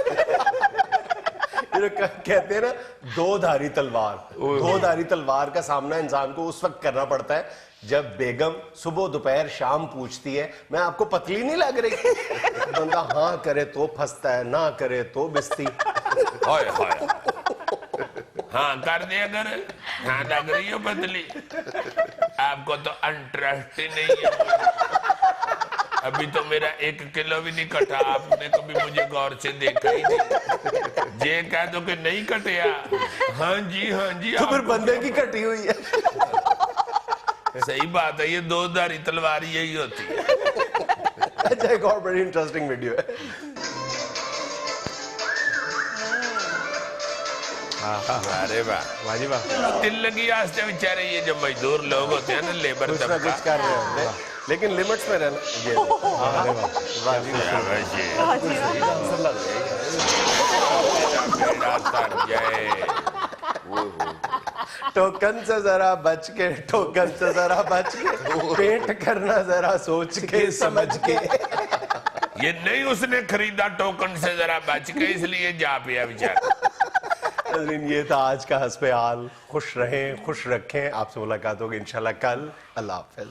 ये कहते हैं ना, दो धारी तलवार। दो धारी तलवार का सामना इंसान को उस वक्त करना पड़ता है जब बेगम सुबह दोपहर शाम पूछती है मैं आपको पतली नहीं लग रही। बंदा हाँ करे तो फंसता है, ना करे तो बिस्ती। हाय हाय, हाँ कर दिया कर, हाँ लग रही हो बदली, आपको तो इंटरेस्ट ही नहीं है। अभी तो मेरा 1 किलो भी नहीं कटा, आपने कभी मुझे गौर से देखा ही नहीं। ये कह दो कि नहीं कटिया, हाँ जी तो फिर बंदे की कटी हुई है। सही बात है, ये 2 धारी तलवार यही होती है। अच्छा एक और बड़ी इंटरेस्टिंग वीडियो है। अरे वाह वाजी वाह। दिल लगी आस्ते बेचारे ये जो मजदूर लोग होते हैं ना, लेबर कुछ ना कुछ कर रहे होते हैं, लेकिन लिमिट्स में रहना। ये वाजी टोकन से जरा बच के, टोकन से जरा बच के, पेंट करना जरा सोच के समझ के। ये नहीं उसने खरीदा टोकन से जरा बच के, इसलिए जा पिया बेचारा। ये था आज का हस्बे हाल। खुश रहें, खुश रखें। आपसे मुलाकात होगी इंशाल्लाह कल। अल्लाह हाफ़िज़।